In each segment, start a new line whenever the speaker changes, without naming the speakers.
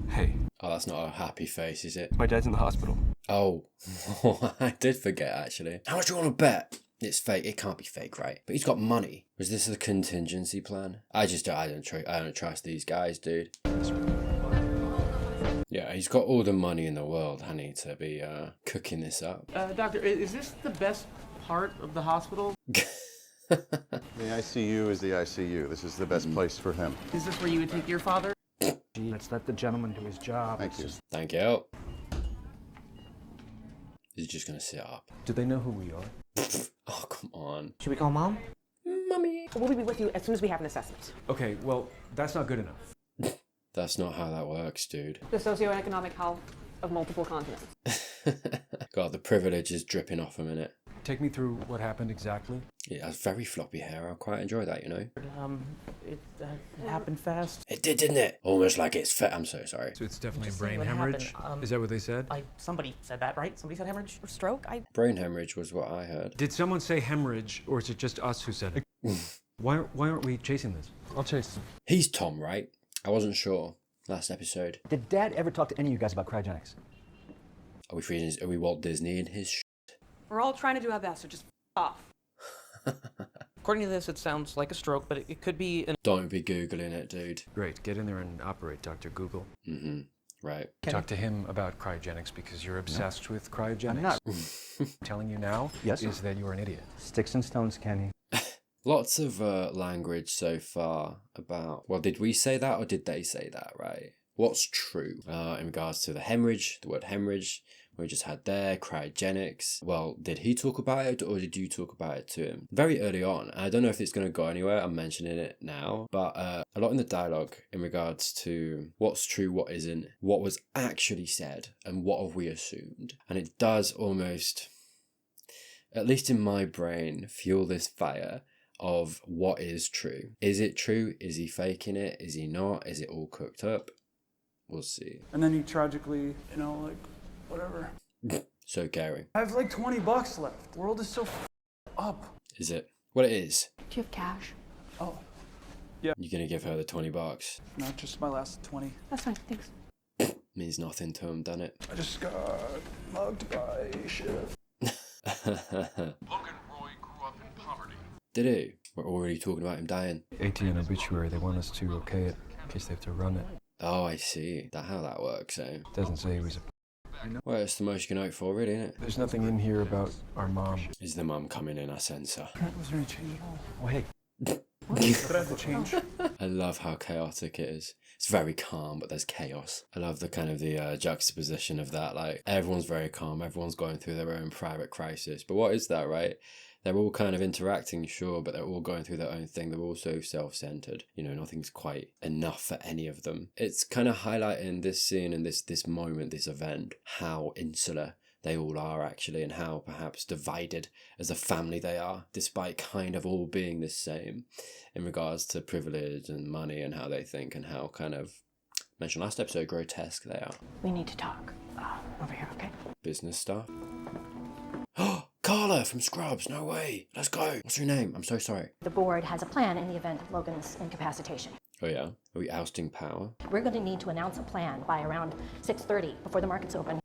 Hey.
Oh, that's not a happy face, is it?
My dad's in the hospital.
Oh, I did forget, actually. How much do you want to bet? It's fake. It can't be fake, right? But he's got money. Was this a contingency plan? I don't trust these guys, dude. Yeah, he's got all the money in the world, honey, to be cooking this up.
Doctor, is this the best part of the hospital?
The ICU is the ICU. This is the best place for him.
Is this where you would take your father?
Let's let the gentleman do his job.
Thank you.
Thank you. Is he just gonna sit up?
Do they know who we are?
Oh, come on.
Should we call Mom?
Mummy.
We'll be with you as soon as we have an assessment.
Okay, well, that's not good enough.
That's not how that works, dude.
The socioeconomic health of multiple continents.
God, the privilege is dripping off a minute.
Take me through what happened exactly.
It has very floppy hair. I quite enjoy that, you know.
It happened fast.
It did, didn't it? Almost like it's I'm so sorry.
So it's definitely
Just
brain
what
hemorrhage?
happened.
Is that what they said?
Somebody said that, right? Somebody said hemorrhage or stroke?
Brain hemorrhage was what I heard.
Did someone say hemorrhage, or is it just us who said it? Why aren't we chasing this? I'll chase them.
He's Tom, right? I wasn't sure. Last episode.
Did Dad ever talk to any of you guys about cryogenics?
Are we Walt Disney and his
We're all trying to do our best, so just off.
According to this, it sounds like a stroke, but it could be an...
Don't be Googling it, dude.
Great, get in there and operate, Dr. Google.
Mm-hmm. Right.
Talk to him about cryogenics because you're obsessed with cryogenics.
I'm not.
Telling you now
Yes, sir.
is that you're an idiot.
Sticks and stones, Kenny.
Lots of language so far about... Well, did we say that or did they say that, right? What's true in regards to the hemorrhage, the word hemorrhage, we just had there, cryogenics. Well, did he talk about it or did you talk about it to him? Very early on. I don't know if it's going to go anywhere. I'm mentioning it now. But a lot in the dialogue in regards to what's true, what isn't, what was actually said, and what have we assumed. And it does almost, at least in my brain, fuel this fire of what is true. Is it true? Is he faking it? Is he not? Is it all cooked up? We'll see.
And then you tragically, whatever.
So caring.
I have like 20 bucks left. The world is so up.
Is it? Well, it is.
Do you have cash?
Oh,
You're gonna give her the $20.
not just my last 20.
That's fine, thanks.
Means nothing to him, doesn't it?
I just got mugged by Shiv.
Logan Roy grew up in poverty.
Did he? We're already talking about him dying.
ATN obituary, they want us to okay it in case they have to run it.
Oh, I see. That how that works, eh?
Doesn't say he was a...
Well, it's the most you can hope for, really, isn't it?
There's nothing in here about our mom.
Is the mum coming in, I sense her.
Was there any change at all?
Oh, hey.
Could I have the change?
I love how chaotic it is. It's very calm, but there's chaos. I love the kind of the juxtaposition of that. Like, everyone's very calm, everyone's going through their own private crisis. But what is that, right? They're all kind of interacting, sure, but they're all going through their own thing. They're all so self-centered. You know, nothing's quite enough for any of them. It's kind of highlighting this scene and this moment, this event, how insular they all are actually, and how perhaps divided as a family they are, despite kind of all being the same in regards to privilege and money and how they think and how kind of, mentioned last episode, grotesque they are.
We need to talk. Over here, okay?
Business stuff. Oh, Carla from Scrubs, no way. Let's go. What's her name? I'm so sorry.
The board has a plan in the event of Logan's incapacitation.
Oh yeah? Are we ousting power?
We're going to need to announce a plan by around 6:30 before the market's open.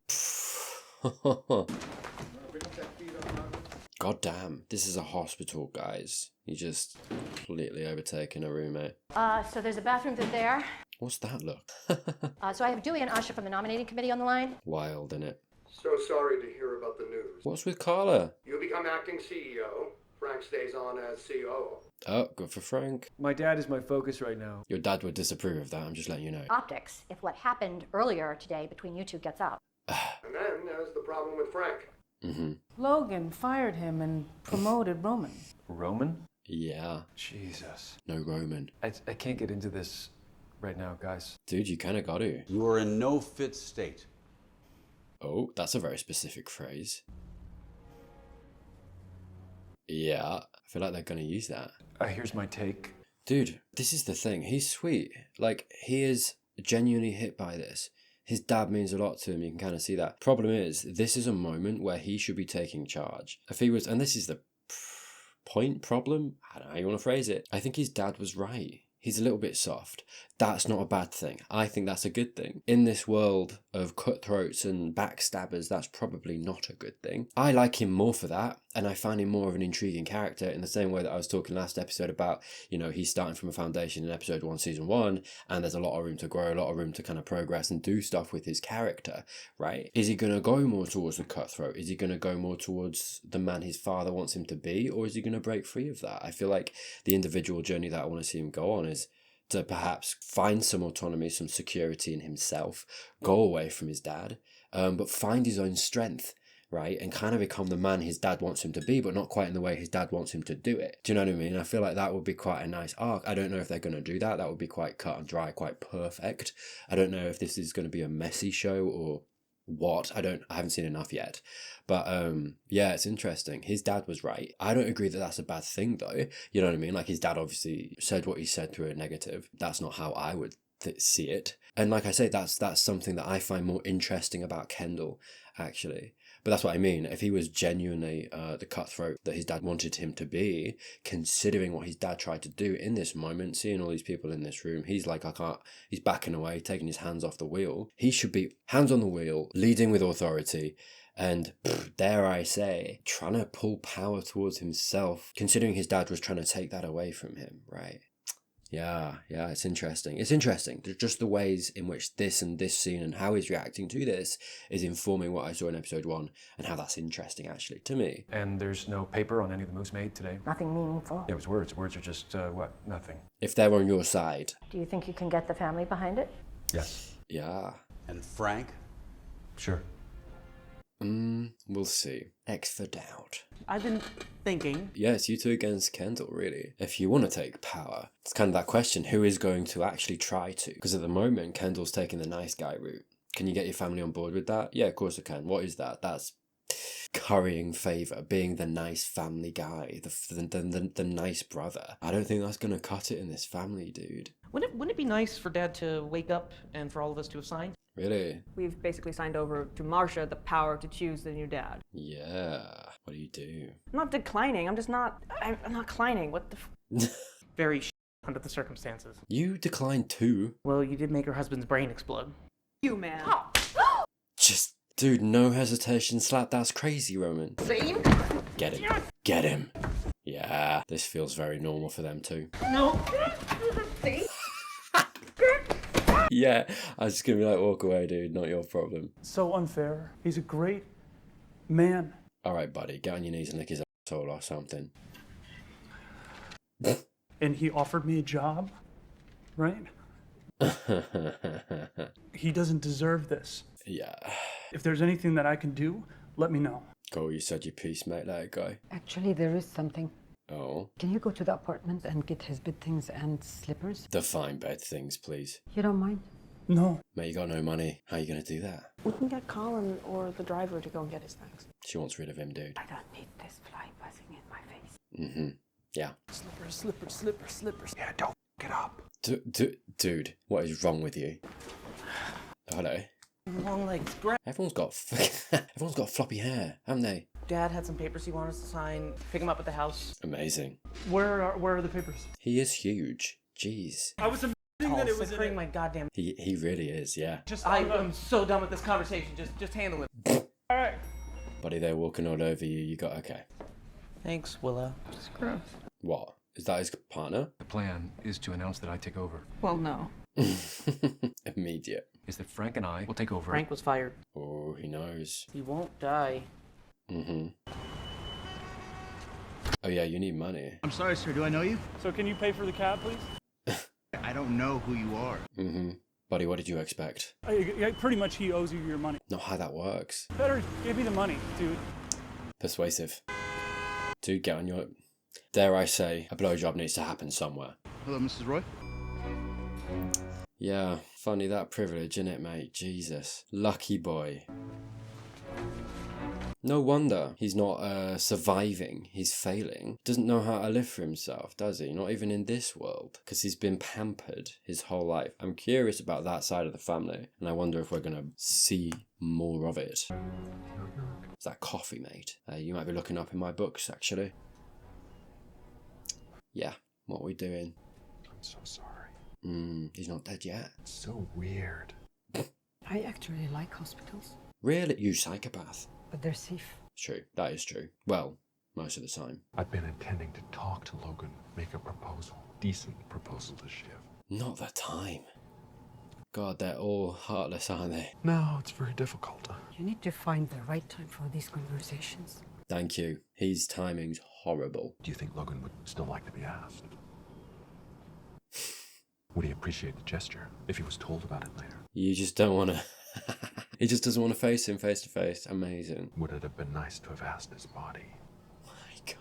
God damn. This is a hospital, guys. You just completely overtaken a roommate.
So there's a bathroom through there.
What's that look?
So I have Dewey and Asha from the nominating committee on the line.
Wild, innit?
So sorry to hear about the news.
What's with Carla?
You become acting CEO. Frank stays on as COO.
Oh, good for Frank.
My dad is my focus right now.
Your dad would disapprove of that, I'm just letting you know.
Optics, if what happened earlier today between you two gets out.
And then there's the problem with Frank.
Mm-hmm.
Logan fired him and promoted Roman.
Roman?
Yeah.
Jesus.
No Roman.
I can't get into this right now, guys.
Dude, you kinda got to.
You are in no fit state.
Oh, that's a very specific phrase. Yeah, I feel like they're gonna use that.
Here's my take.
Dude, this is the thing. He's sweet. Like, he is genuinely hit by this. His dad means a lot to him. You can kind of see that. Problem is, this is a moment where he should be taking charge. If he was, and this is the problem, I don't know how you want to phrase it. I think his dad was right. He's a little bit soft. That's not a bad thing. I think that's a good thing. In this world of cutthroats and backstabbers, that's probably not a good thing. I like him more for that, and I find him more of an intriguing character in the same way that I was talking last episode about, you know, he's starting from a foundation in episode 1, season 1, and there's a lot of room to grow, a lot of room to kind of progress and do stuff with his character, right? Is he going to go more towards the cutthroat? Is he going to go more towards the man his father wants him to be? Or is he going to break free of that? I feel like the individual journey that I want to see him go on is to perhaps find some autonomy, some security in himself, go away from his dad, but find his own strength, right? And kind of become the man his dad wants him to be, but not quite in the way his dad wants him to do it. Do you know what I mean? I feel like that would be quite a nice arc. I don't know if they're going to do that. That would be quite cut and dry, quite perfect. I don't know if this is going to be a messy show or what. I haven't seen enough yet. But yeah, it's interesting. His dad was right. I don't agree that that's a bad thing though. You know what I mean? Like, his dad obviously said what he said through a negative. That's not how I would see it. And like I say, that's something that I find more interesting about Kendall, actually. But that's what I mean. If he was genuinely the cutthroat that his dad wanted him to be, considering what his dad tried to do in this moment, seeing all these people in this room, he's like, he's backing away, taking his hands off the wheel. He should be hands on the wheel, leading with authority, and dare I say, trying to pull power towards himself, considering his dad was trying to take that away from him, right? Yeah, it's interesting. It's interesting. Just the ways in which this scene and how he's reacting to this is informing what I saw in episode 1 and how that's interesting, actually, to me.
And there's no paper on any of the moves made today?
Nothing meaningful.
Yeah, it was words. Words are just, what? Nothing.
If they're on your side.
Do you think you can get the family behind it?
Yes.
Yeah.
And Frank?
Sure.
We'll see. X for doubt.
I've been thinking.
Yeah, it's you two against Kendall, really. If you want to take power, it's kind of that question, who is going to actually try to? Because at the moment, Kendall's taking the nice guy route. Can you get your family on board with that? Yeah, of course I can. What is that? That's currying favour, being the nice family guy, the nice brother. I don't think that's going to cut it in this family, dude.
Wouldn't it be nice for Dad to wake up and for all of us to have signed?
Really?
We've basically signed over to Marcia the power to choose the new dad.
Yeah. What do you do?
I'm not declining. I'm not declining. What the
Very under the circumstances.
You declined too.
Well, you did make her husband's brain explode.
You, man.
Just, dude, no hesitation. Slap. That's crazy, Roman.
Same?
Get him. Get him. Yeah. This feels very normal for them too.
No.
Yeah, I was just gonna be like, walk away, dude, not your problem.
So unfair. He's a great man.
Alright, buddy, get on your knees and lick his asshole or something.
And he offered me a job, right? He doesn't deserve this.
Yeah.
If there's anything that I can do, let me know.
Go, you said your piece, mate, let it go.
Actually, there is something.
Oh?
Can you go to the apartment and get his bed things and slippers?
Define bed things, please.
You don't mind?
No.
Mate, you got no money. How are you gonna do that?
We can get Colin or the driver to go and get his things.
She wants rid of him, dude.
I don't need this fly buzzing in my face.
Mm-hmm. Yeah.
Slippers. Yeah, don't get up.
Dude, what is wrong with you? Hello?
Long legs.
Everyone's got floppy hair, haven't they?
Dad had some papers he wanted us to sign. Pick him up at the house.
Amazing.
Where are the papers?
He is huge. Jeez.
I was amazing that it was in it.
my goddamn.
He really is, yeah.
I am so done with this conversation. Just handle it.
All right.
Buddy, they're walking all over you. You got okay.
Thanks, Willa.
What? Is that his partner?
The plan is to announce that I take over.
Well, no.
Immediate.
Is that Frank and I will take over.
Frank was fired.
Oh, he knows.
He won't die.
Mm-hmm. Oh yeah, you need money.
I'm sorry, sir. Do I know you?
So can you pay for the cab, please?
I don't know who you are.
Mm-hmm. Buddy, what did you expect?
Pretty much he owes you your money.
Not how that works.
Better give me the money, dude.
Persuasive. Dude, get on your... Dare I say, a blowjob needs to happen somewhere.
Hello, Mrs. Roy.
Yeah, funny that privilege, innit, mate? Jesus. Lucky boy. No wonder he's not surviving, he's failing. Doesn't know how to live for himself, does he? Not even in this world. Because he's been pampered his whole life. I'm curious about that side of the family, and I wonder if we're going to see more of it. It's that coffee, mate. You might be looking up in my books, actually. Yeah, what are we doing?
I'm so sorry.
He's not dead yet.
So weird.
I actually like hospitals,
Really? You psychopath.
but they're safe.
True. That is true. Well, most of the time.
I've been intending to talk to Logan, make a proposal. Decent proposal to Shiv.
Not the time. God, they're all heartless, aren't they?
No, it's very difficult.
You need to find the right time for these conversations.
Thank you. His timing's horrible.
Do you think Logan would still like to be asked? Would he appreciate the gesture if he was told about it later?
You just don't want to... He just doesn't want to face him face to face. Amazing.
Would it have been nice to have asked his body?
My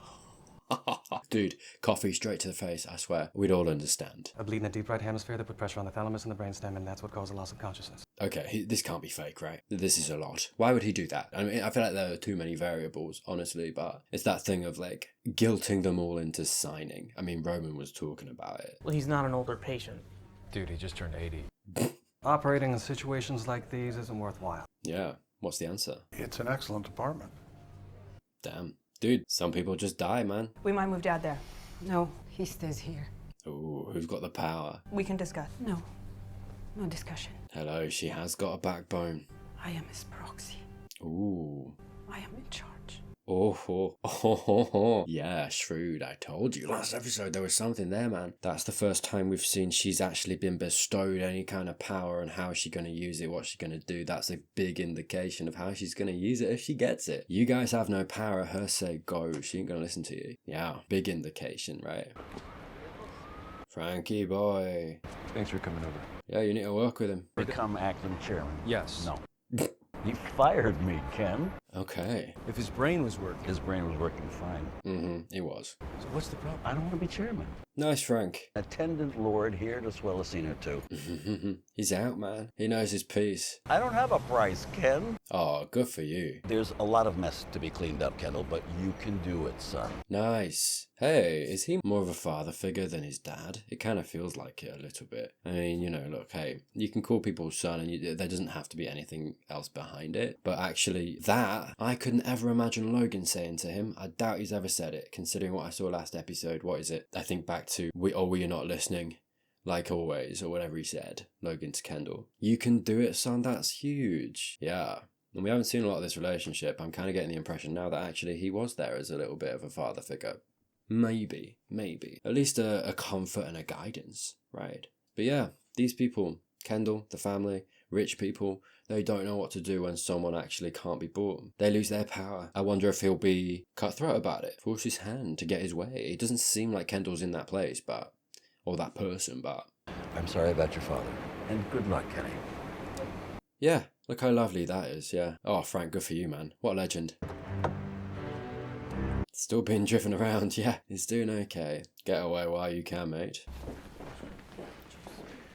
God. Dude, coffee straight to the face, I swear. We'd all understand.
A bleed in the deep right hemisphere that put pressure on the thalamus and the brainstem, and that's what caused the loss of consciousness.
Okay, this can't be fake, right? This is a lot. Why would he do that? I mean, I feel like there are too many variables, honestly, but it's that thing of, like, guilting them all into signing. I mean, Roman was talking about it.
Well, he's not an older patient.
Dude, he just turned 80. Operating in situations like these isn't worthwhile.
Yeah, what's the answer?
It's an excellent department.
Damn. Dude, some people just die, man.
We might move Dad there.
No, he stays here.
Ooh, who's got the power?
We can discuss.
No. No discussion.
Hello, she has got a backbone.
I am his proxy.
Ooh.
I am in charge.
Oh. Yeah, shrewd. I told you last episode there was something there, man. That's the first time we've seen she's actually been bestowed any kind of power, and how she's going to use it, what she's going to do. That's a big indication of how she's going to use it if she gets it. You guys have no power. Her say go. She ain't going to listen to you. Yeah, big indication, right? Frankie boy.
Thanks for coming over.
Yeah, you need to work with him.
Become acting chairman.
Yes.
No. You fired me, Ken.
Okay.
If his brain was working.
His brain was working fine.
It was.
So what's the problem?
I don't want to be chairman.
Nice, Frank.
Attendant lord here to swell a scene or two.
He's out, man. He knows his piece.
I don't have a price, Ken.
Oh, good for you.
There's a lot of mess to be cleaned up, Kendall, but you can do it, son.
Nice. Hey, is he more of a father figure than his dad? It kind of feels like it a little bit. I mean, you know, look, hey, you can call people son, and there doesn't have to be anything else behind it. But actually, that, I couldn't ever imagine Logan saying to him. I doubt he's ever said it, considering what I saw last episode. What is it? I think back to, were you not listening? Like always, or whatever he said, Logan to Kendall. You can do it, son, that's huge. Yeah. And we haven't seen a lot of this relationship. I'm kind of getting the impression now that actually he was there as a little bit of a father figure. Maybe. At least a comfort and a guidance, right? But yeah, these people, Kendall, the family, rich people, they don't know what to do when someone actually can't be bought. They lose their power. I wonder if he'll be cutthroat about it, force his hand to get his way. It doesn't seem like Kendall's in that place, but, or that person, but.
I'm sorry about your father. And good luck, Kenny.
Yeah, look how lovely that is, yeah. Oh, Frank, good for you, man. What a legend. Still being driven around, yeah. He's doing okay. Get away while you can, mate.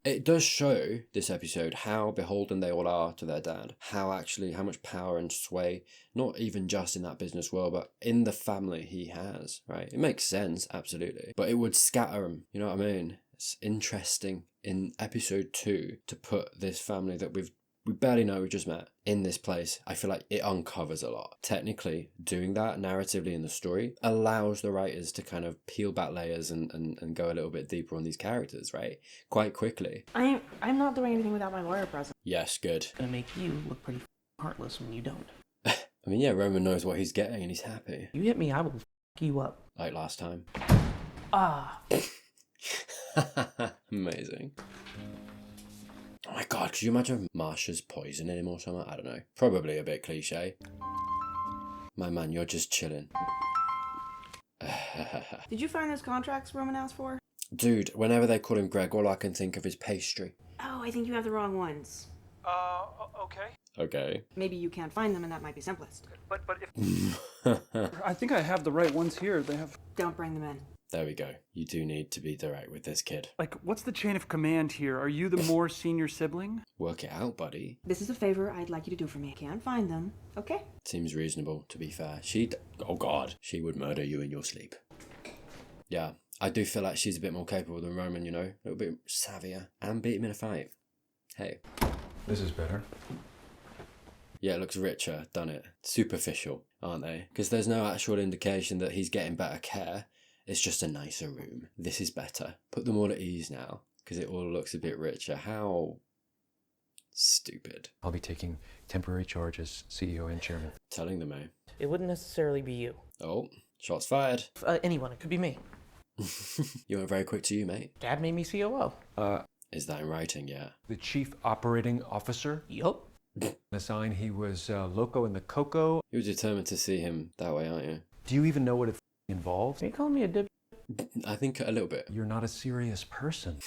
It does show, this episode, how beholden they all are to their dad. How much power and sway, not even just in that business world, but in the family he has, right? It makes sense, absolutely. But it would scatter him, you know what I mean? It's interesting in episode 2 to put this family that we barely know, we just met, in this place. I feel like it uncovers a lot. Technically, doing that narratively in the story allows the writers to kind of peel back layers and go a little bit deeper on these characters, right? Quite quickly.
I'm not doing anything without my lawyer present.
Yes, good.
It's gonna make you look pretty heartless when you don't.
I mean, yeah, Roman knows what he's getting and he's happy.
You hit me, I will you up.
Like last time.
Ah.
Amazing. Oh my god, could you imagine Marsha's poisoning him or something? I don't know. Probably a bit cliche. My man, you're just chilling.
Did you find those contracts Roman asked for?
Dude, whenever they call him Greg, all I can think of is pastry.
Oh, I think you have the wrong ones.
Okay.
Okay.
Maybe you can't find them and that might be simplest.
But if... I think I have the right ones here. They have...
Don't bring them in.
There we go. You do need to be direct with this kid.
Like, what's the chain of command here? Are you the more senior sibling?
Work it out, buddy.
This is a favor I'd like you to do for me. Can't find them, okay?
Seems reasonable, to be fair. Oh god, she would murder you in your sleep. Yeah, I do feel like she's a bit more capable than Roman, you know? A little bit savvier. And beat him in a fight. Hey.
This is better.
Yeah, it looks richer, doesn't it? Superficial, aren't they? Because there's no actual indication that he's getting better care. It's just a nicer room. This is better. Put them all at ease now. because it all looks a bit richer. How stupid.
I'll be taking temporary charge as CEO and chairman.
Telling them, eh?
It wouldn't necessarily be you.
Oh, shots fired.
Anyone. It could be me.
You went very quick to you, mate.
Dad made me COO.
Is that in writing? Yeah.
The chief operating officer.
Yup.
Assigned he was Loco in the Coco.
You're determined to see him that way, aren't you?
Do you even know what it involves?
Are you calling me a dib?
I think a little bit.
You're not a serious person.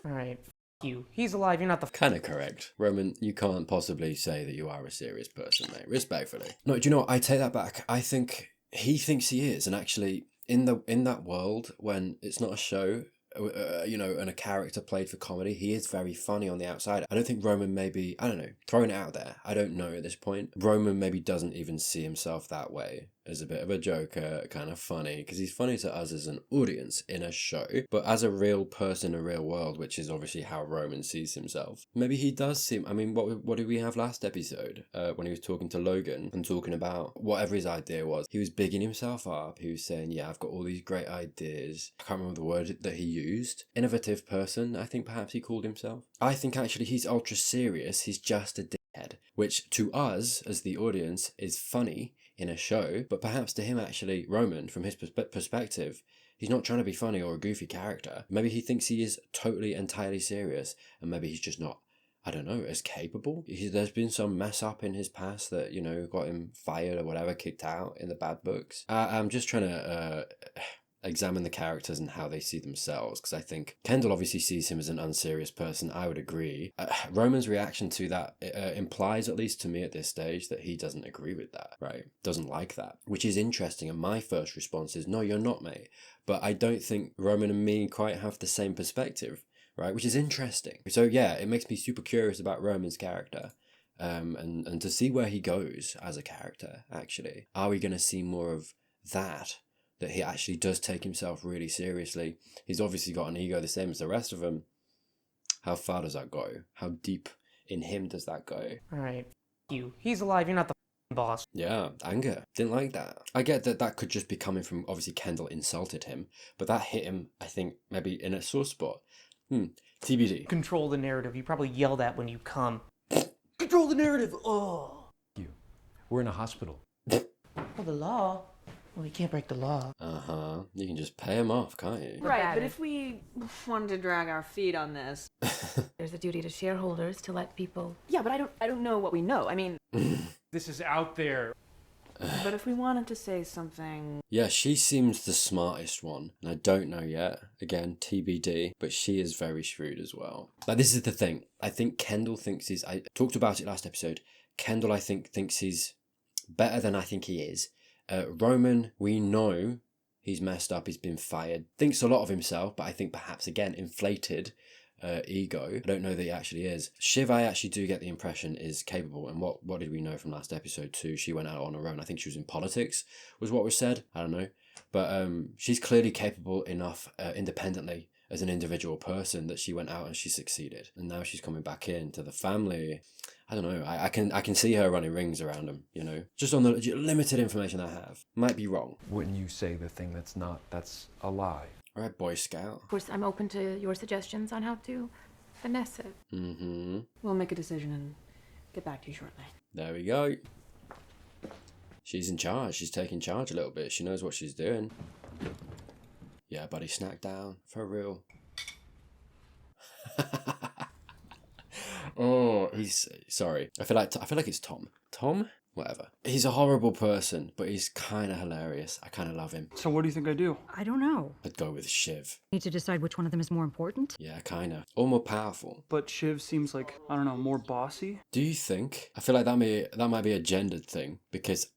Alright. You. He's alive, you're not the
Kind of correct. Roman, you can't possibly say that you are a serious person, mate. Respectfully. No, do you know what? I take that back. I think he thinks he is. And actually, in that world, when it's not a show, and a character played for comedy, he is very funny on the outside. I don't think Roman maybe, I don't know, throwing it out there, I don't know at this point. Roman maybe doesn't even see himself that way, as a bit of a joker, kind of funny, because he's funny to us as an audience in a show, but as a real person in a real world, which is obviously how Roman sees himself, maybe he does seem, I mean, what did we have last episode, when he was talking to Logan and talking about whatever his idea was? He was bigging himself up, he was saying, yeah, I've got all these great ideas. I can't remember the word that he used. Innovative person, I think perhaps he called himself. I think actually he's ultra serious, he's just a dickhead, which to us as the audience is funny in a show, but perhaps to him actually, Roman, from his perspective, he's not trying to be funny or a goofy character. Maybe he thinks he is totally, entirely serious, and maybe he's just not, I don't know, as capable. There's been some mess up in his past that, got him fired or whatever, kicked out in the bad books. I'm just trying to examine the characters and how they see themselves, because I think Kendall obviously sees him as an unserious person. I would agree. Roman's reaction to that implies, at least to me at this stage, that he doesn't agree with that, right? Doesn't like that, which is interesting. And my first response is, no, you're not, mate. But I don't think Roman and me quite have the same perspective, right? Which is interesting. So yeah, it makes me super curious about Roman's character. And to see where he goes as a character, actually. Are we going to see more of that he actually does take himself really seriously? He's obviously got an ego the same as the rest of them. How far does that go? How deep in him does that go?
Alright. You. He's alive, you're not the boss.
Yeah, anger. Didn't like that. I get that could just be coming from, obviously Kendall insulted him, but that hit him, I think, maybe in a sore spot. TBD.
Control the narrative. You probably yell that when you come. Control the narrative! Oh!
We're in a hospital.
Oh, the law. Well, you can't break the law.
Uh-huh. You can just pay him off, can't you?
Right, but if we wanted to drag our feet on this...
There's a duty to shareholders to let people...
Yeah, but I don't know what we know. I mean...
This is out there.
But if we wanted to say something...
Yeah, she seems the smartest one, and I don't know yet. Again, TBD, but she is very shrewd as well. Like, this is the thing. I think Kendall thinks he's... I talked about it last episode. Kendall, I think, thinks he's better than I think he is. Roman, we know he's messed up, he's been fired, thinks a lot of himself, but I think perhaps, again, inflated ego. I don't know that he actually is. Shiv, I actually do get the impression, is capable, and what did we know from last episode too? She went out on her own. I think she was in politics, was what was said. I don't know. But she's clearly capable enough independently as an individual person that she went out and she succeeded. And now she's coming back into the family. I don't know. I can see her running rings around him, just on the limited information I have. Might be wrong.
Wouldn't you say the thing that's a lie?
All right, Boy Scout.
Of course, I'm open to your suggestions on how to finesse it.
Mm-hmm.
We'll make a decision and get back to you shortly.
There we go. She's in charge. She's taking charge a little bit. She knows what she's doing. Yeah, buddy, snack down. For real. Oh, he's sorry. I feel like it's Tom. Tom? Whatever. He's a horrible person, but he's kind of hilarious. I kind of love him.
So what do you think I do?
I don't know.
I'd go with Shiv.
Need to decide which one of them is more important?
Yeah, kind of. Or more powerful.
But Shiv seems like, I don't know, more bossy.
Do you think? I feel like that might be a gendered thing, because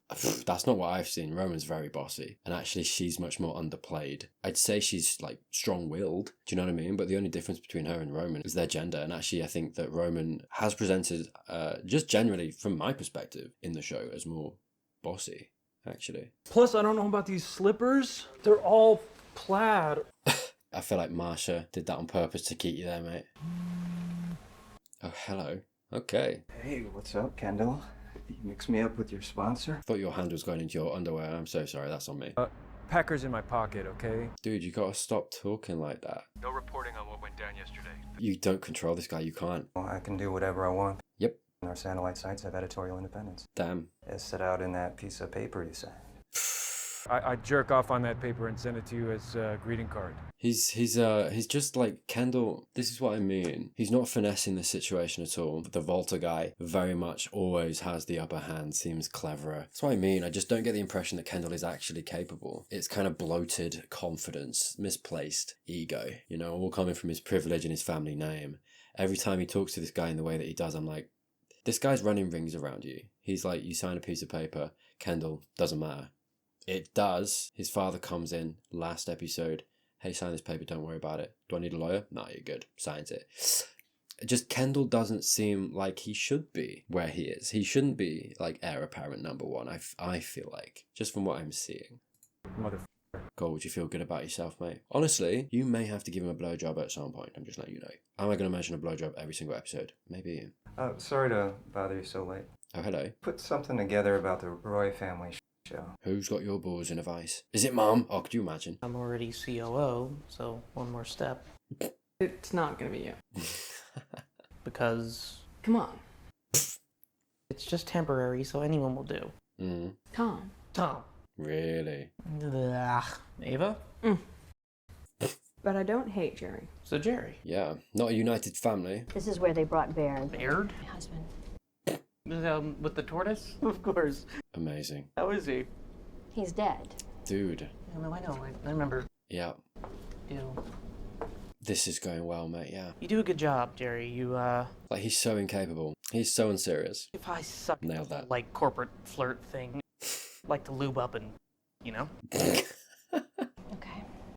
that's not what I've seen. Roman's very bossy, and actually she's much more underplayed. I'd say she's like strong-willed. Do you know what I mean? But the only difference between her and Roman is their gender, and actually I think that Roman has presented, just generally from my perspective in the show, as more bossy, actually.
Plus, I don't know about these slippers. They're all plaid.
I feel like Marsha did that on purpose to keep you there, mate. Oh, hello. Okay.
Hey, what's up, Kendall? You mixed me up with your sponsor?
I thought your hand was going into your underwear. I'm so sorry, that's on me.
Packer's in my pocket, okay?
Dude, you gotta stop talking like that.
No reporting on what went down yesterday.
You don't control this guy, you can't.
Well, I can do whatever I want.
Yep.
Our satellite sites have editorial independence.
Damn.
It's set out in that piece of paper you signed.
I'd jerk off on that paper and send it to you as a greeting card.
He's just like Kendall. This is what I mean. He's not finessing the situation at all. The Volta guy very much always has the upper hand, seems cleverer. That's what I mean. I just don't get the impression that Kendall is actually capable. It's kind of bloated confidence, misplaced ego, you know, all coming from his privilege and his family name. Every time he talks to this guy in the way that he does, I'm like, this guy's running rings around you. He's like, you sign a piece of paper, Kendall, doesn't matter. It does. His father comes in last episode. Hey, sign this paper, don't worry about it. Do I need a lawyer? No, you're good. Signs it. Just Kendall doesn't seem like he should be where he is. He shouldn't be like heir apparent number one, I feel like, just from what I'm seeing.
Motherfucker.
God, would you feel good about yourself, mate? Honestly, you may have to give him a blowjob at some point. I'm just letting you know. Am I going to mention a blowjob every single episode? Maybe.
Sorry to bother you so late.
Oh, hello.
Put something together about the Roy family show.
Who's got your balls in a vice? Is it Mom? Oh, could you imagine?
I'm already COO, so one more step.
It's not gonna be you.
Because
Come on.
it's just temporary, so anyone will do.
Tom.
Really?
Ugh. Ava?
But I don't hate Jerry.
So Jerry.
Yeah. Not a united family.
This is where they brought Baird.
Baird?
My husband.
With the tortoise? Of course.
Amazing.
How is he?
He's dead.
Dude.
I know. I remember.
Yeah.
Ew.
This is going well, mate, yeah.
You do a good job, Jerry. You,
Like, he's so incapable. He's so unserious.
If I suck
Nailed
at the
that.
whole, like, corporate flirt thing, like to lube up and, you know?
Okay.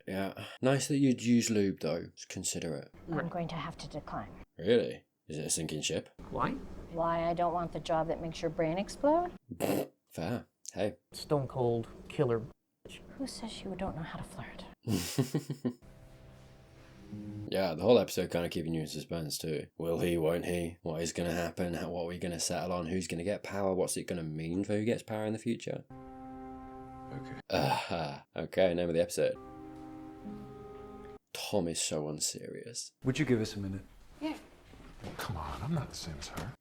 Yeah. Nice that you'd use lube, though. Just consider it.
I'm going to have to decline.
Really? Is it a sinking ship?
Why?
Why I don't want the job that makes your brain explode?
Fair. Hey.
Stone cold killer.
Who says you don't know how to flirt?
Yeah, the whole episode kind of keeping you in suspense too. Will he, won't he? What is going to happen? What are we going to settle on? Who's going to get power? What's it going to mean for who gets power in the future? Okay. Okay, name of the episode. Tom is so unserious.
Would you give us a minute?
Yeah.
Come on, I'm not the same as her.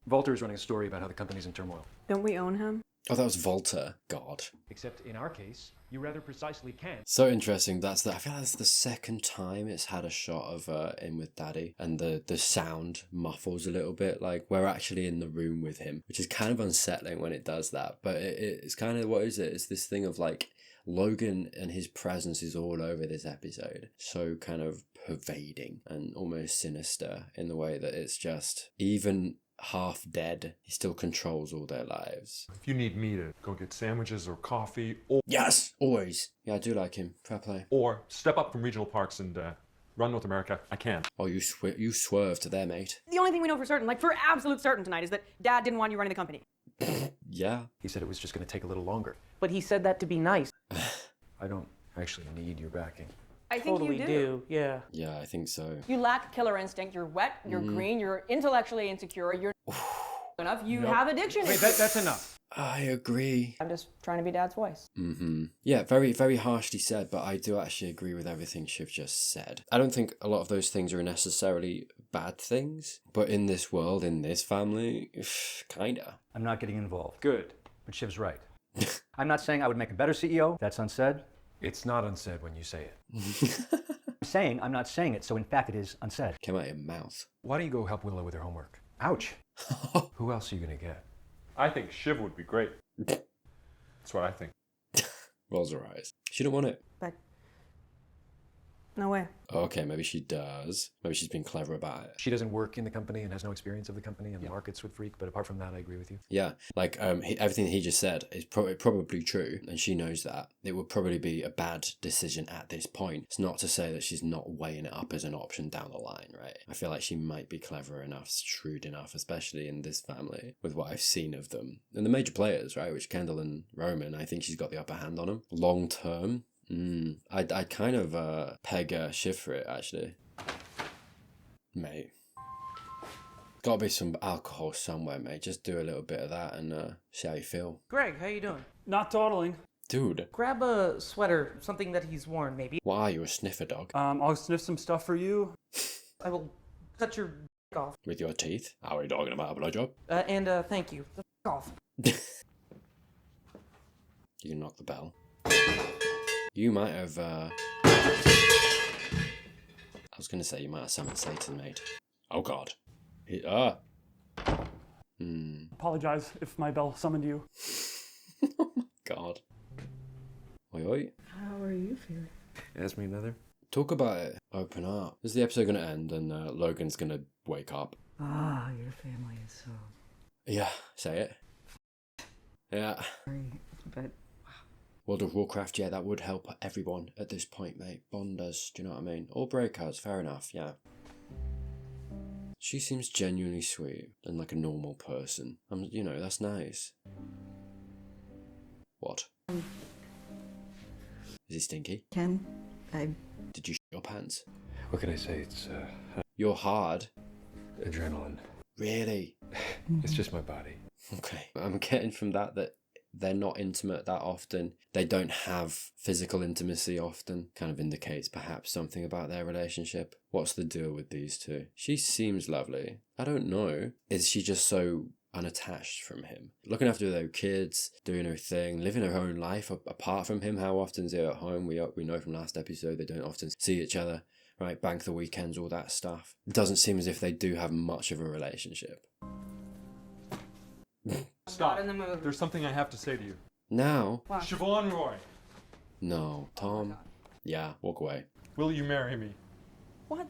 Volter is running a story about how the company's in turmoil.
Don't we own him?
Oh, that was Volta. God.
Except in our case, you rather precisely can't.
So interesting. I feel like that's the second time it's had a shot of in with Daddy, and the sound muffles a little bit. Like we're actually in the room with him, which is kind of unsettling when it does that. But it's kind of, what is it? It's this thing of like Logan and his presence is all over this episode. So kind of pervading and almost sinister in the way that it's just, even half dead, he still controls all their lives.
If you need me to go get sandwiches or coffee, or
Yes, always. Yeah, I do like him. Fair play.
step up from regional parks and run North America, I can.
Oh, you swerved there, mate.
The only thing we know for certain, like for absolute certain tonight, is that Dad didn't want you running the company.
Yeah.
He said it was just going to take a little longer.
But he said that to be nice.
I don't actually need your backing.
I think
Totally
you
do. Yeah.
Yeah, I think so.
You lack killer instinct. You're wet. You're green. You're intellectually insecure. You're enough. You have addiction.
Wait, that's enough.
I agree.
I'm just trying to be Dad's voice.
Yeah, very, very harshly said, but I do actually agree with everything Shiv just said. I don't think a lot of those things are necessarily bad things, but in this world, in this family, kinda.
I'm not getting involved.
Good.
But Shiv's right. I'm not saying I would make a better CEO. That's unsaid.
It's not unsaid when you say it.
I'm saying I'm not saying it, so in fact it is unsaid.
Came out of your mouth.
Why don't you go help Willow with her homework?
Ouch.
Who else are you going to get?
I think Shiv would be great. That's what I think.
Rolls her eyes. She don't want it.
But no way.
Okay, maybe she does. Maybe she's been clever about it.
She doesn't work in the company and has no experience of the company, and the markets would freak, but apart from that, I agree with you.
Yeah, like everything he just said is probably true, and she knows that. It would probably be a bad decision at this point. It's not to say that she's not weighing it up as an option down the line, right? I feel like she might be clever enough, shrewd enough, especially in this family, with what I've seen of them. And the major players, right, which Kendall and Roman, I think she's got the upper hand on them. Long term, I'd kind of peg Shiv for it, actually. Mate. Gotta be some alcohol somewhere, mate. Just do a little bit of that and see how you feel.
Greg, how you doing?
Not dawdling.
Dude.
Grab a sweater, something that he's worn, maybe.
Why are you, a sniffer dog?
I'll sniff some stuff for you.
I will cut your off.
With your teeth? How are you talking about a blowjob?
And thank you. The off.
You can knock the bell. You might have, I was gonna say you might have summoned Satan, mate. Oh god.
Apologize if my bell summoned you.
Oh my god. Oi oi.
How are you feeling?
Ask me another.
Talk about it. Open up. Is the episode gonna end and Logan's gonna wake up?
Ah, your family is so...
Yeah, say it. Yeah.
Sorry, but...
World of Warcraft, yeah, that would help everyone at this point, mate. Bond does, do you know what I mean? All breakouts, fair enough, yeah. She seems genuinely sweet and like a normal person. You know, that's nice. What? Is he stinky?
Ken,
Did you shit your pants?
What can I say? It's
You're hard.
adrenaline.
Really?
It's just my body.
Okay. I'm getting from that they're not intimate that often. They don't have physical intimacy often. Kind of indicates perhaps something about their relationship. What's the deal with these two? She seems lovely. I don't know. Is she just so unattached from him? Looking after their kids, doing her thing, living her own life apart from him. How often is he at home? We know from last episode they don't often see each other. Right, bank the weekends, all that stuff. It doesn't seem as if they do have much of a relationship.
Stop.
Not in the mood.
There's something I have to say to you.
Now?
Wow.
Siobhan Roy,
No. Tom? Yeah, walk away.
will you marry me?
What?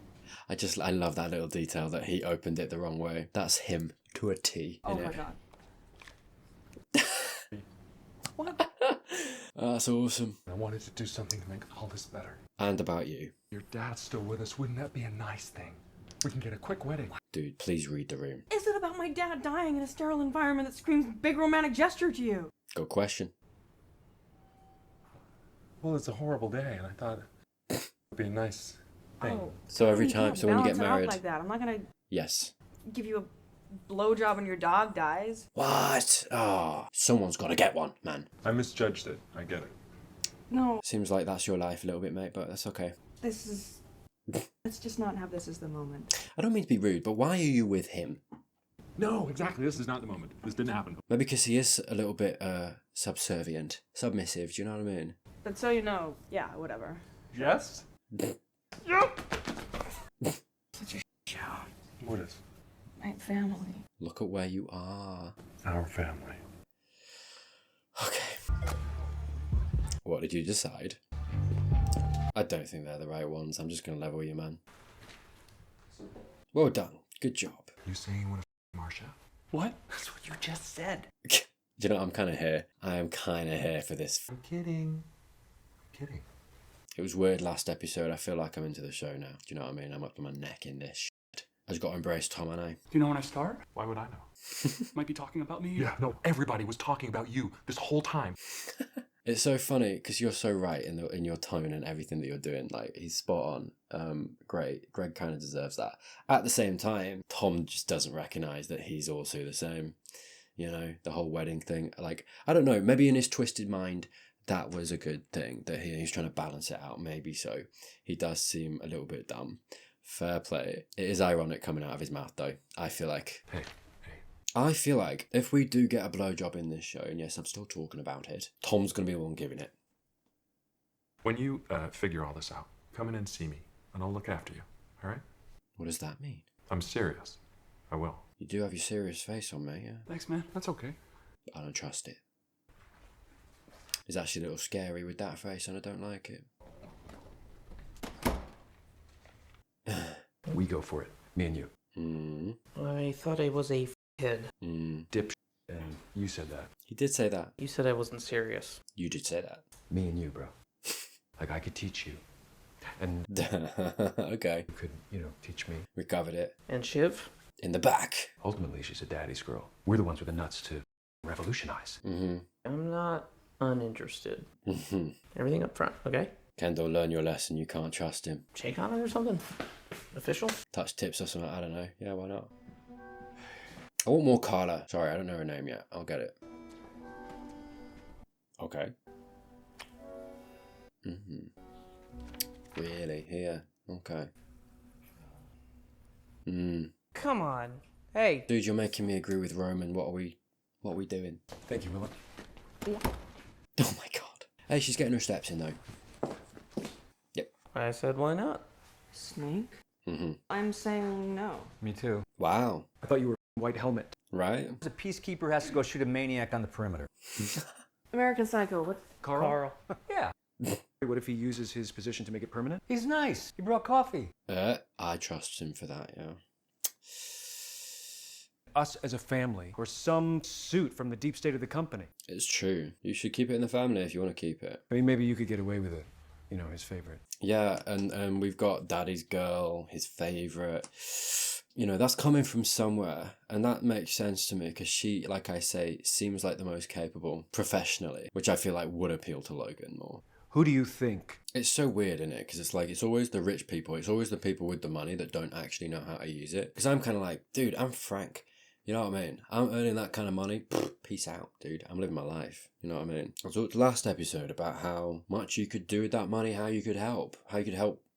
I love that little detail that he opened it the wrong way. That's him to a T.
Oh my god. What?
That's awesome.
I wanted to do something to make all this better.
And about you.
Your dad's still with us. Wouldn't that be a nice thing? We can get a quick wedding.
Dude, please read the room.
Is it about my dad dying in a sterile environment that screams big romantic gesture to you?
Good question.
Well, it's a horrible day, and I thought it'd be a nice thing.
Oh,
So every
you
time,
can't
so when you get
balance it out
married.
like that. I'm not gonna
Yes.
give you a blowjob when your dog dies.
What? Oh, someone's got to get one, man.
I misjudged it. I get it.
No,
Seems like that's your life a little bit, mate, but that's okay.
this is... Let's just not have this as the moment.
I don't mean to be rude, but why are you with him?
No, exactly. This is not the moment. This didn't happen.
Maybe because he is a little bit subservient, submissive, do you know what I mean?
But so you know, yeah, whatever.
Yes?
Yep.
What is?
My family.
Look at where you are.
Our family.
Okay. What did you decide? I don't think they're the right ones. I'm just going to level you, man. Well done. Good job.
You saying you want to Marsha?
What? That's what you just said.
Do you know, I'm kind of here. I am kind of here for this.
I'm kidding. I'm kidding.
It was weird last episode. I feel like I'm into the show now. Do you know what I mean? I'm up to my neck in this shit. I just got to embrace Tom and I.
Do you know when I start?
Why would I know?
Might be talking about me.
Yeah, no, everybody was talking about you this whole time.
It's so funny because you're so right in your tone and everything that you're doing. Like, he's spot on. Great. Greg kind of deserves that. At the same time, Tom just doesn't recognize that he's also the same. You know, the whole wedding thing. Like, I don't know. Maybe in his twisted mind, that was a good thing. That he's trying to balance it out. Maybe so. He does seem a little bit dumb. Fair play. It is ironic coming out of his mouth, though. I feel like... I feel like if we do get a blowjob in this show, and yes, I'm still talking about it, Tom's going to be the one giving it.
When you figure all this out, come in and see me, and I'll look after you, all right?
What does that mean?
I'm serious. I will.
You do have your serious face on, mate, yeah?
Thanks, man.
That's okay.
I don't trust it. It's actually a little scary with that face, and I don't like it.
We go for it. Me and you.
I thought I was a kid.
Dip. And you said that.
He did say that.
You said I wasn't serious.
You did say that.
Me and you, bro. Like, I could teach you. And
okay.
you could, teach me.
We covered it.
And Shiv?
In the back.
Ultimately, she's a daddy's girl. We're the ones with the nuts to revolutionize.
I'm not uninterested. Everything up front, okay?
Kendall, learn your lesson. You can't trust him.
Shake on it or something? Official?
Touch tips or something. I don't know. Yeah, why not? I want more Carla. Sorry, I don't know her name yet. I'll get it. Okay. Really? Here? Okay.
Come on. Hey.
Dude, you're making me agree with Roman. What are we doing?
Thank you, Willow.
Oh my god. Hey, she's getting her steps in though. Yep.
I said, why not?
Snake?
Mm-hmm.
I'm saying no.
Me too.
Wow.
I thought you were White Helmet.
Right?
A peacekeeper has to go shoot a maniac on the perimeter.
American Psycho, what?
Carl?
Yeah.
What if he uses his position to make it permanent?
He's nice. He brought coffee.
I trust him for that, yeah.
Us as a family, or some suit from the deep state of the company.
It's true. You should keep it in the family if you want to keep it.
I mean, maybe you could get away with it. You know, his favorite.
Yeah, and we've got Daddy's girl, his favorite. You know, that's coming from somewhere, and that makes sense to me because she, like I say, seems like the most capable professionally, which I feel like would appeal to Logan more.
Who do you think?
It's so weird, isn't it? Because it's like, it's always the rich people. It's always the people with the money that don't actually know how to use it. Because I'm kind of like, dude, I'm Frank. You know what I mean? I'm earning that kind of money. Peace out, dude. I'm living my life. You know what I mean? I talked last episode about how much you could do with that money, how you could help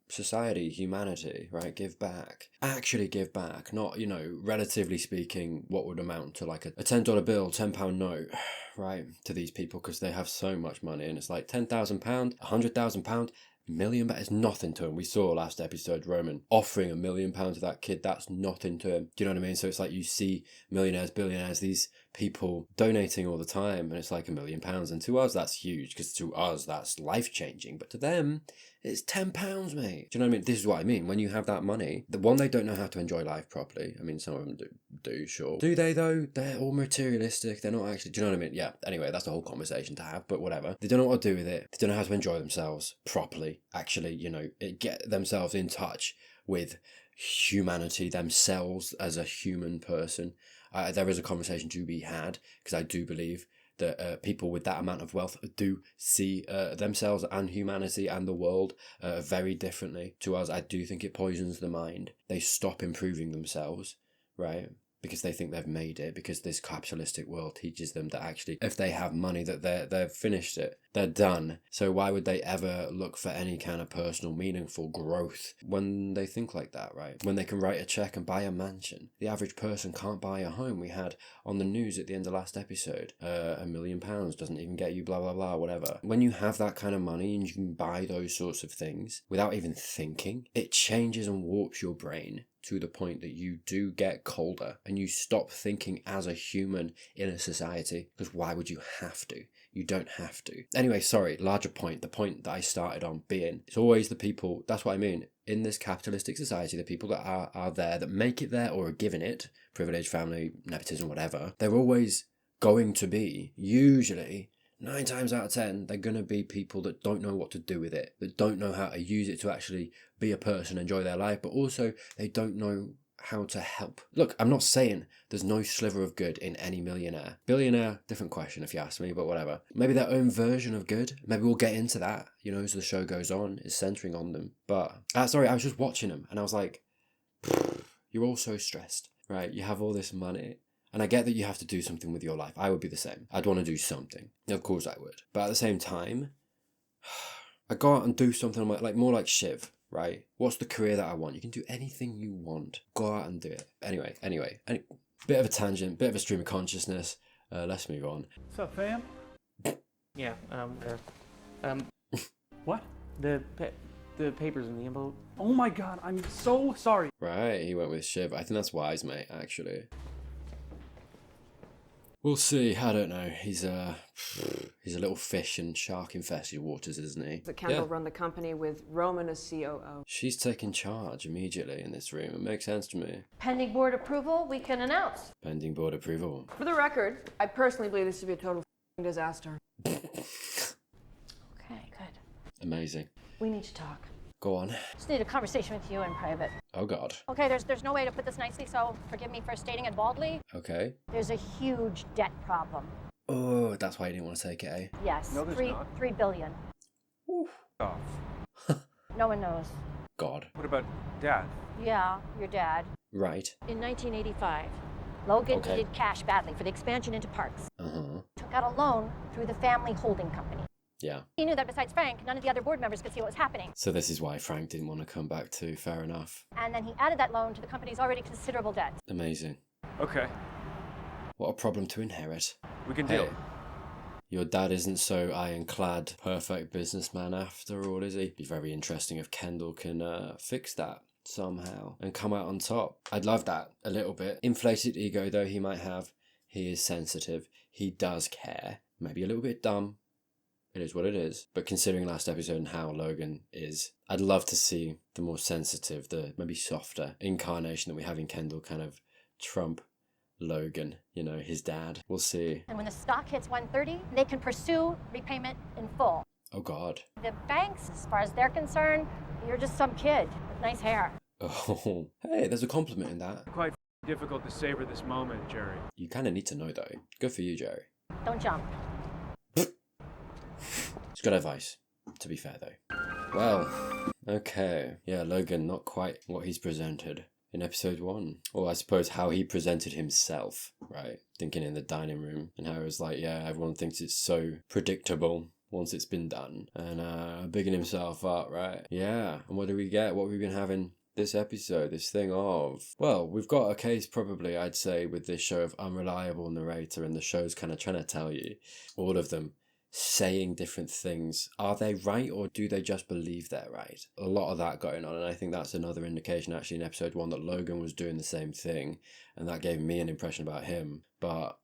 society, humanity, right? Give back. Actually give back. Not, you know, relatively speaking, what would amount to like a $10 bill, £10 note, right? To these people because they have so much money. And it's like £10,000, £100,000, million, that is nothing to him. We saw last episode Roman offering £1 million to that kid. That's nothing to him. Do you know what I mean? So it's like you see millionaires, billionaires, these people donating all the time, and it's like £1 million. And to us, that's huge because to us, that's life changing. But to them, it's £10, mate. Do you know what I mean? This is what I mean. When you have that money, the one, they don't know how to enjoy life properly. I mean, some of them do, sure. Do they though? They're all materialistic. They're not actually. Do you know what I mean? Yeah. Anyway, that's a whole conversation to have. But whatever. They don't know what to do with it. They don't know how to enjoy themselves properly. Actually, you know, get themselves in touch with humanity, themselves as a human person. There is a conversation to be had because I do believe that people with that amount of wealth do see themselves and humanity and the world very differently to us. I do think it poisons the mind. They stop improving themselves, right? Because they think they've made it, because this capitalistic world teaches them that actually if they have money that they've finished it, they're done. So why would they ever look for any kind of personal meaningful growth when they think like that, right? When they can write a check and buy a mansion. The average person can't buy a home. We had on the news at the end of last episode, £1 million doesn't even get you blah blah blah, whatever. When you have that kind of money and you can buy those sorts of things without even thinking, it changes and warps your brain to the point that you do get colder and you stop thinking as a human in a society. Because why would you have to? You don't have to. Anyway, sorry, larger point. The point that I started on being, it's always the people, that's what I mean. In this capitalistic society, the people that are there, that make it there or are given it, privilege, family, nepotism, whatever, they're always going to be, usually, 9 times out of 10, they're going to be people that don't know what to do with it, that don't know how to use it to actually be a person, enjoy their life, but also they don't know how to help. Look, I'm not saying there's no sliver of good in any millionaire. Billionaire, different question if you ask me, but whatever. Maybe their own version of good. Maybe we'll get into that, you know, as the show goes on, it's centering on them. But, sorry, I was just watching them and I was like, you're all so stressed, right? You have all this money. And I get that you have to do something with your life. I would be the same. I'd want to do something. Of course I would. But at the same time, I go out and do something like more like Shiv, right? What's the career that I want? You can do anything you want. Go out and do it. Anyway, bit of a tangent, bit of a stream of consciousness. Let's move on.
What's up, fam?
Yeah,
What?
the papers in the envelope.
Oh my god, I'm so sorry.
Right, he went with Shiv. I think that's wise, mate, actually. We'll see. I don't know. He's a little fish in shark-infested waters, isn't he?
The Kendall run the company with Roman as COO.
She's taking charge immediately in this room. It makes sense to me.
Pending board approval, we can announce.
Pending board approval.
For the record, I personally believe this to be a total disaster.
Okay, good.
Amazing.
We need to talk.
Go on.
Just need a conversation with you in private.
Oh, God.
Okay, there's no way to put this nicely, so forgive me for stating it baldly.
Okay.
There's a huge debt problem.
Oh, that's why you didn't want to take it, eh?
Yes,
No, there's not.
$3 billion.
Oh.
No one knows.
God.
What about Dad?
Yeah, your dad.
Right.
In 1985, Logan
Okay.
needed cash badly for the expansion into parks.
Uh-huh.
Took out a loan through the family holding company.
Yeah.
He knew that besides Frank, none of the other board members could see what was happening.
So this is why Frank didn't want to come back too. Fair enough.
And then he added that loan to the company's already considerable debt.
Amazing.
Okay,
What a problem to inherit.
we can
Hey,
deal.
your dad isn't so ironclad, perfect businessman after all, is he? Be very interesting if Kendall can fix that somehow and come out on top. I'd love that a little bit. Inflated ego though he might have. He is sensitive. He does care. Maybe a little bit dumb. It is what it is. But considering last episode and how Logan is, I'd love to see the more sensitive, the maybe softer incarnation that we have in Kendall kind of trump Logan, you know, his dad. We'll see.
And when the stock hits 130, they can pursue repayment in full.
Oh God.
The banks, as far as they're concerned, you're just some kid with nice hair.
Oh, hey, there's a compliment in that.
Quite difficult to savor this moment, Jerry.
You kind of need to know though. Good for you, Jerry.
Don't jump.
It's good advice, to be fair though. Well, okay. Yeah, Logan, not quite what he's presented in episode 1. Or I suppose how he presented himself, right? Thinking in the dining room and how it was like, yeah, everyone thinks it's so predictable once it's been done. And bigging himself up, right? Yeah, and what do we get? What have we been having this episode? This thing of, well, we've got a case probably, I'd say, with this show of unreliable narrator, and the show's kind of trying to tell you, all of them saying different things. Are they right, or do they just believe they're right? A lot of that going on, and I think that's another indication actually in episode 1 that Logan was doing the same thing, and that gave me an impression about him, but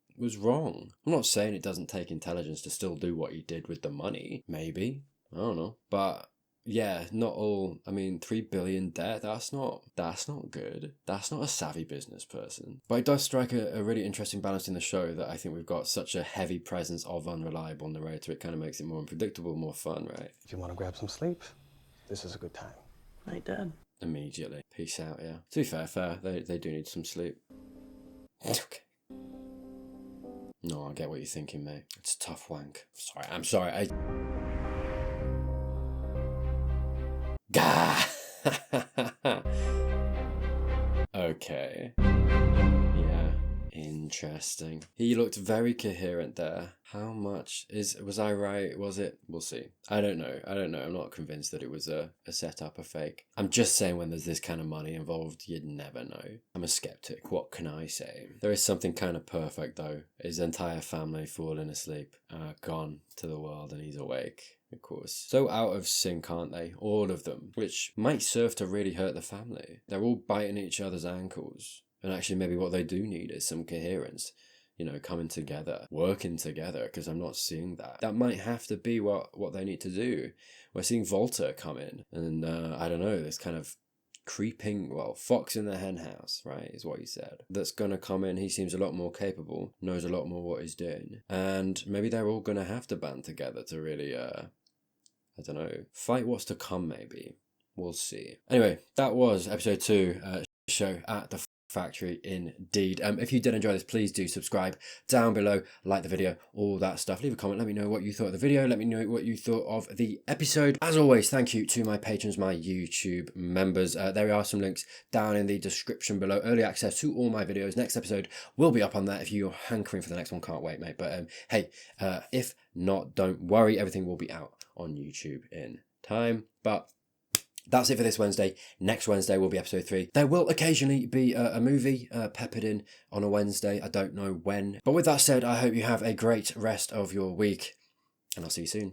it was wrong. I'm not saying it doesn't take intelligence to still do what he did with the money. Maybe. I don't know. But yeah, not all. I mean, 3 billion debt, that's not good. That's not a savvy business person. But it does strike a really interesting balance in the show that I think we've got such a heavy presence of unreliable narrator. It kind of makes it more unpredictable, more fun, right?
If you want to grab some sleep, this is a good time.
Night, Dad.
Immediately. Peace out, yeah. To be fair. They do need some sleep. Okay. No, I get what you're thinking, mate. It's a tough wank. I'm sorry. Gah! Okay. Yeah, interesting. He looked very coherent there. How much was I right? Was it? We'll see. I don't know. I'm not convinced that it was a setup, a fake. I'm just saying when there's this kind of money involved, you'd never know. I'm a skeptic. What can I say? There is something kind of perfect though. His entire family falling asleep, gone to the world, and he's awake. Of course. So out of sync, aren't they? All of them. Which might serve to really hurt the family. They're all biting each other's ankles. And actually maybe what they do need is some coherence. You know, coming together, working together, because I'm not seeing that. That might have to be what they need to do. We're seeing Volta come in. And I don't know, this kind of creeping, fox in the hen house, right, is what he said. That's gonna come in. He seems a lot more capable, knows a lot more what he's doing. And maybe they're all gonna have to band together to really, I don't know, fight what's to come maybe. We'll see. Anyway, that was episode 2, show at the factory indeed. If you did enjoy this, please do subscribe down below, like the video, all that stuff. Leave a comment, let me know what you thought of the video, let me know what you thought of the episode. As always, thank you to my patrons, my YouTube members. There are some links down in the description below. Early access to all my videos. Next episode will be up on that if you're hankering for the next one. Can't wait, mate. But hey, if not, don't worry, everything will be out on YouTube in time. But that's it for this Wednesday. Next Wednesday will be episode 3. There will occasionally be a movie peppered in on a Wednesday. I don't know when. But with that said, I hope you have a great rest of your week, and I'll see you soon.